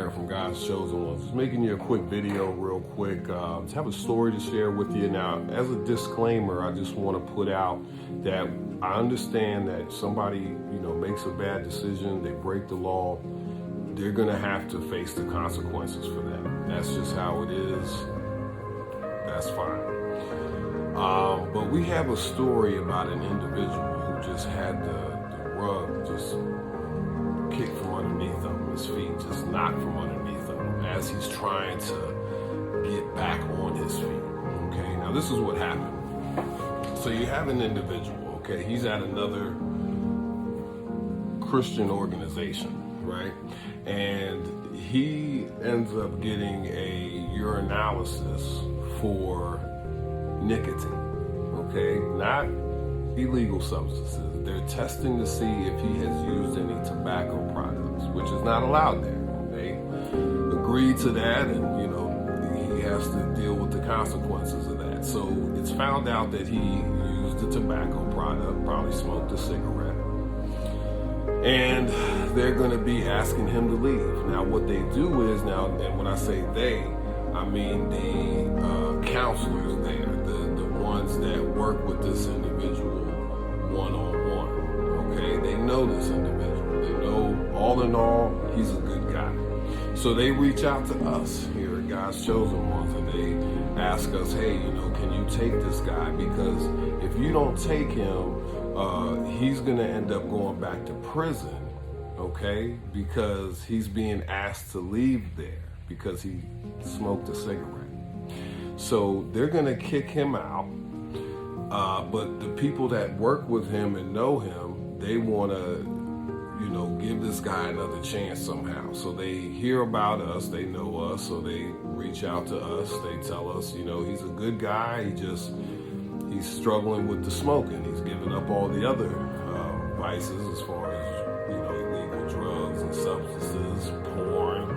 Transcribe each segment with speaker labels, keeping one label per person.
Speaker 1: Aftercare from God's Chosen Ones. Just making you a quick video real quick. Just have a story to share with you. Now, as a disclaimer, I just want to put out that I understand that somebody, makes a bad decision, they break the law, they're going to have to face the consequences for that. That's just how it is. That's fine. But we have a story about an individual who just had the rug just kicked from underneath him, his feet just knocked from underneath him as he's trying to get back on his feet. Okay, now this is what happened. So you have an individual, okay, he's at another Christian organization, right? And he ends up getting a urinalysis for nicotine, okay? Not illegal substances. They're testing to see if he has used any tobacco products, which is not allowed there. They agreed to that, and he has to deal with the consequences of that. So it's found out that he used a tobacco product, probably smoked a cigarette, and they're going to be asking him to leave. Now what they do is, and when I say they, I mean the counselors there, the ones that work with this individual one-on-one, okay? They know this individual. They know, all in all, he's a good guy. So they reach out to us here at God's Chosen Ones, and they ask us, hey, can you take this guy? Because if you don't take him, he's going to end up going back to prison, okay? Because he's being asked to leave there because he smoked a cigarette. So they're going to kick him out. But the people that work with him and know him, they want to, give this guy another chance somehow. So they hear about us, they know us, so they reach out to us. They tell us, he's a good guy. He's struggling with the smoking. He's giving up all the other vices as far as, illegal drugs and substances, porn,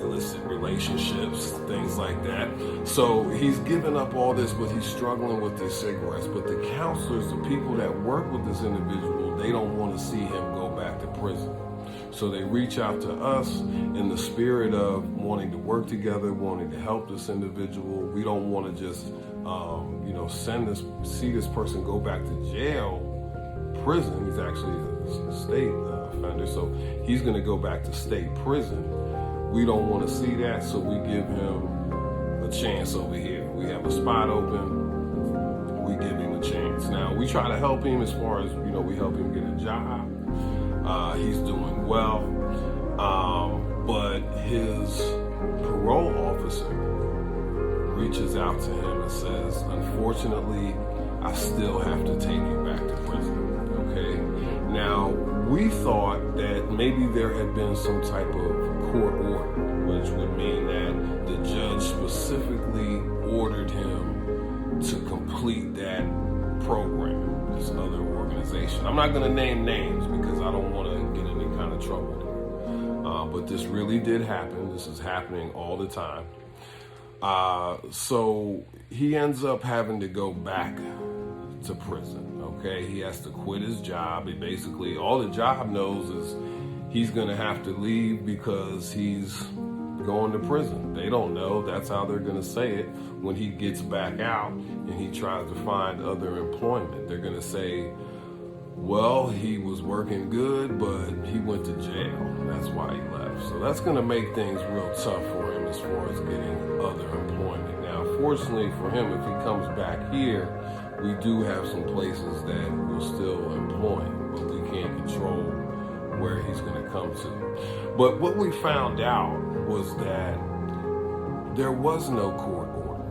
Speaker 1: illicit relationships, things like that. So he's given up all this, but he's struggling with these cigarettes. But the counselors, the people that work with this individual, they don't want to see him go back to prison. So they reach out to us in the spirit of wanting to work together, wanting to help this individual. We don't want to just, see this person go back to jail, prison. He's actually a state offender, so he's going to go back to state prison. We don't want to see that, so we give him a chance over here. We have a spot open, we give him a chance. Now, we try to help him as far as, we help him get a job. He's doing well, but his parole officer reaches out to him and says, unfortunately, I still have to take you back to prison, okay? Now, we thought that maybe there had been some type of court order, which would mean that the judge specifically ordered him to complete that program, this other organization. I'm not going to name names because I don't want to get in any kind of trouble there. But this really did happen. This is happening all the time. So he ends up having to go back to prison. Okay, he has to quit his job. He basically, all the job knows is he's going to have to leave because he's going to prison. They don't know. That's how they're going to say it when he gets back out and he tries to find other employment. They're going to say, well, he was working good, but he went to jail. That's why he left. So that's going to make things real tough for him as far as getting other employment. Now, fortunately for him, if he comes back here, we do have some places that will still employ him, but we can't control where he's going to come to. But what we found out was that there was no court order.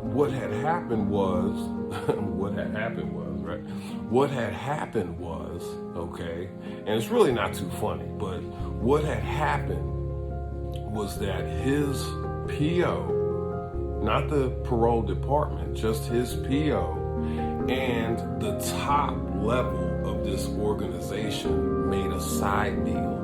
Speaker 1: What had happened was, okay, and it's really not too funny, but what had happened was that his PO, not the parole department, just his PO and the top level of this organization made a side deal.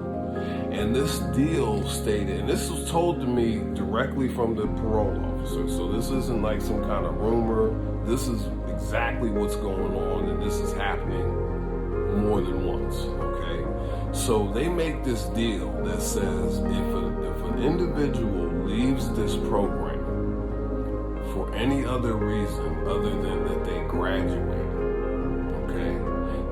Speaker 1: And this deal stated, and this was told to me directly from the parole officer, so this isn't like some kind of rumor. This is exactly what's going on, and this is happening more than once, okay? So they make this deal that says if an individual leaves this program for any other reason other than that they graduated, okay,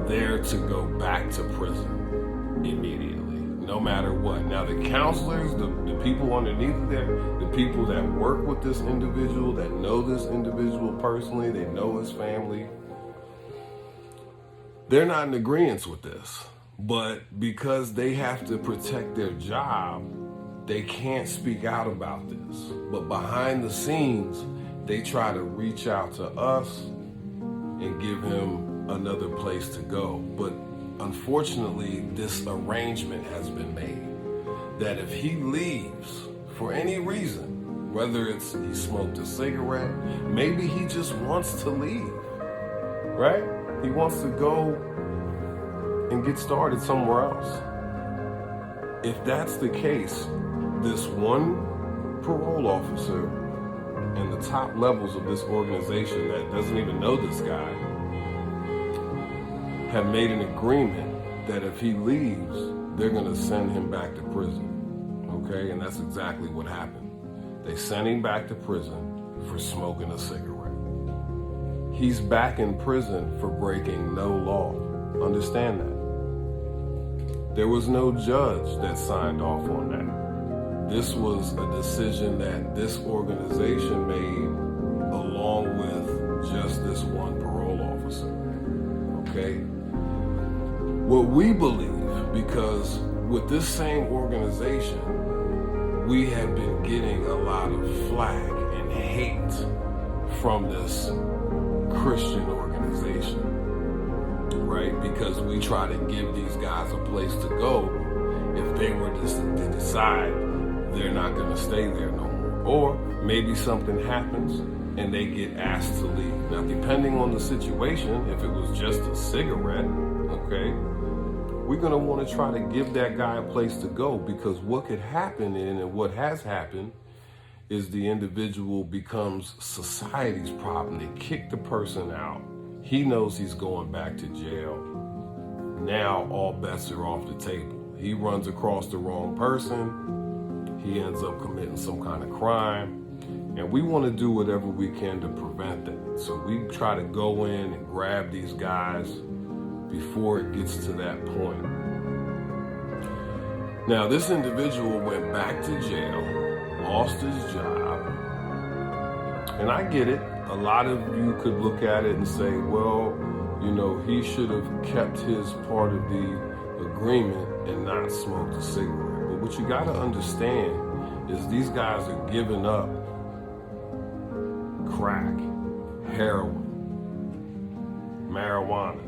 Speaker 1: they're to go back to prison immediately, no matter what. Now the counselors, the people underneath there, the people that work with this individual, that know this individual personally, they know his family, they're not in agreement with this. But because they have to protect their job, they can't speak out about this. But behind the scenes, they try to reach out to us and give him another place to go. But unfortunately, this arrangement has been made that if he leaves for any reason, whether it's he smoked a cigarette, maybe he just wants to leave, right? He wants to go and get started somewhere else. If that's the case, this one parole officer and the top levels of this organization that doesn't even know this guy have made an agreement that if he leaves, they're gonna send him back to prison, okay? And that's exactly what happened. They sent him back to prison for smoking a cigarette. He's back in prison for breaking no law. Understand that. There was no judge that signed off on that. This was a decision that this organization made along with just this one parole officer, okay? What we believe, because with this same organization, we have been getting a lot of flack and hate from this Christian organization, right? Because we try to give these guys a place to go if they were to decide they're not going to stay there no more. Or maybe something happens and they get asked to leave. Now, depending on the situation, if it was just a cigarette, okay, we're going to want to try to give that guy a place to go, because what could happen and what has happened is the individual becomes society's problem. They kick the person out. He knows he's going back to jail. Now all bets are off the table. He runs across the wrong person. He ends up committing some kind of crime. And we want to do whatever we can to prevent that. So we try to go in and grab these guys before it gets to that point. Now, this individual went back to jail, lost his job, and I get it. A lot of you could look at it and say, well, you know, he should have kept his part of the agreement and not smoked a cigarette. But what you got to understand is these guys are giving up crack, heroin, marijuana,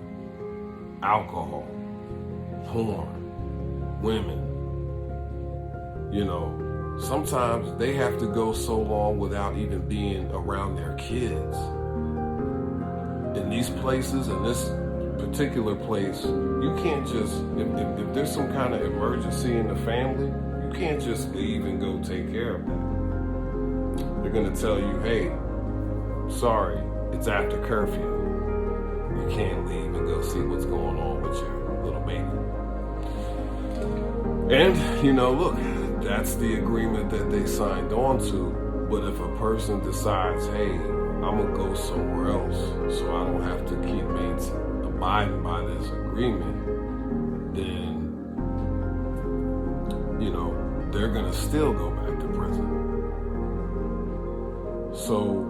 Speaker 1: alcohol, porn, women. You know, sometimes they have to go so long without even being around their kids. In these places, in this particular place, you can't just, if there's some kind of emergency in the family, you can't just leave and go take care of that. They're gonna tell you, hey, sorry, it's after curfew. You can't leave and go see what's going on with your little baby. And, you know, look, that's the agreement that they signed on to. But if a person decides, hey, I'm going to go somewhere else so I don't have to keep abiding by this agreement, then, you know, they're going to still go back to prison. So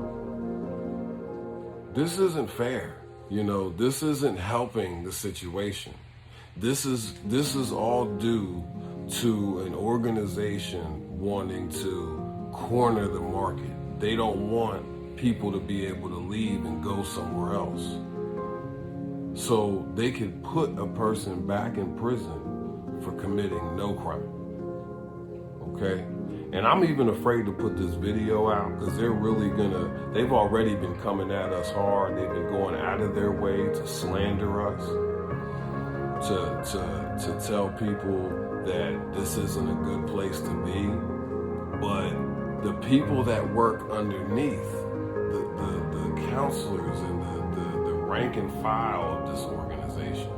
Speaker 1: this isn't fair. You know, this isn't helping the situation. This is all due to an organization wanting to corner the market. They don't want people to be able to leave and go somewhere else. So they can put a person back in prison for committing no crime. Okay? And I'm even afraid to put this video out because they've already been coming at us hard. They've been going out of their way to slander us, to tell people that this isn't a good place to be. But the people that work underneath, the counselors and the rank and file of this organization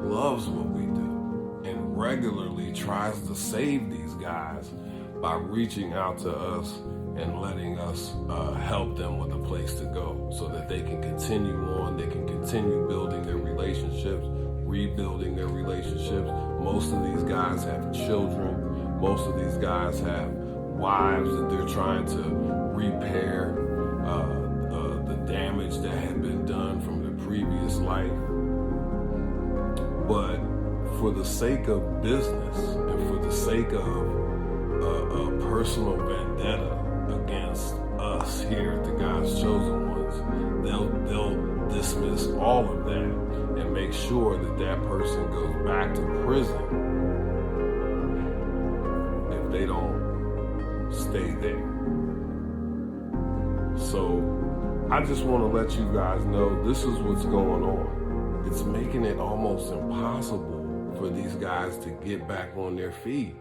Speaker 1: loves what we do. regularly tries to save these guys by reaching out to us and letting us help them with a place to go so that they can continue on, they can continue building their relationships, rebuilding their relationships. Most of these guys have children. Most of these guys have wives that they're trying to repair the damage that had been done from the previous life. But for the sake of business and for the sake of a personal vendetta against us here at the God's Chosen Ones, they'll dismiss all of that and make sure that that person goes back to prison if they don't stay there. So I just want to let you guys know this is what's going on. It's making it almost impossible for these guys to get back on their feet.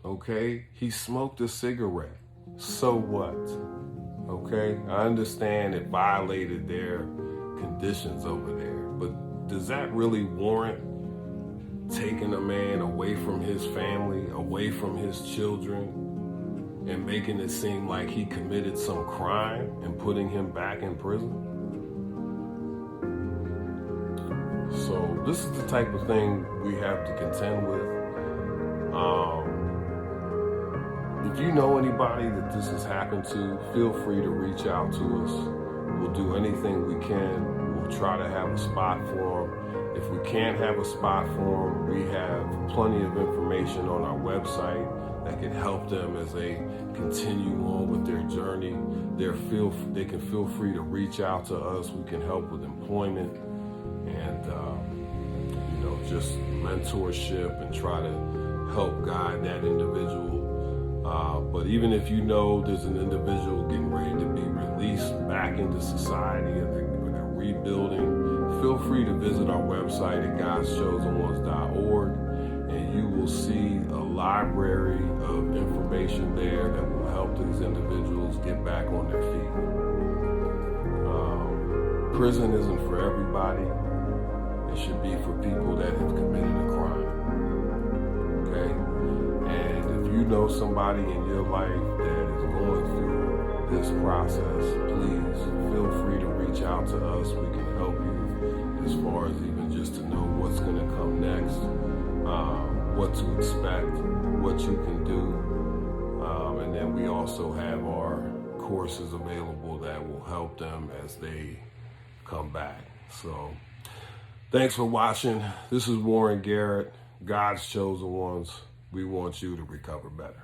Speaker 1: Okay? He smoked a cigarette. So what? Okay? I understand it violated their conditions over there, but does that really warrant taking a man away from his family, away from his children, and making it seem like he committed some crime and putting him back in prison? So this is the type of thing we have to contend with. If you know anybody that this has happened to, feel free to reach out to us. We'll do anything we can. We'll try to have a spot for them. If we can't have a spot for them, we have plenty of information on our website that can help them as they continue on with their journey. They can feel free to reach out to us. We can help with employment and just mentorship and try to help guide that individual. But even if you know there's an individual getting ready to be released back into society or they're rebuilding, feel free to visit our website at godschoseenones.org, and you will see a library of information there that will help these individuals get back on their feet. Prison isn't for everybody. It should be for people that have committed a crime. Okay? And if you know somebody in your life that is going through this process, please feel free to reach out to us. We can help you as far as even just to know what's going to come next, what to expect, what you can do. And then we also have our courses available that will help them as they come back. So thanks for watching. This is Warren Garrett, God's Chosen Ones. We want you to recover better.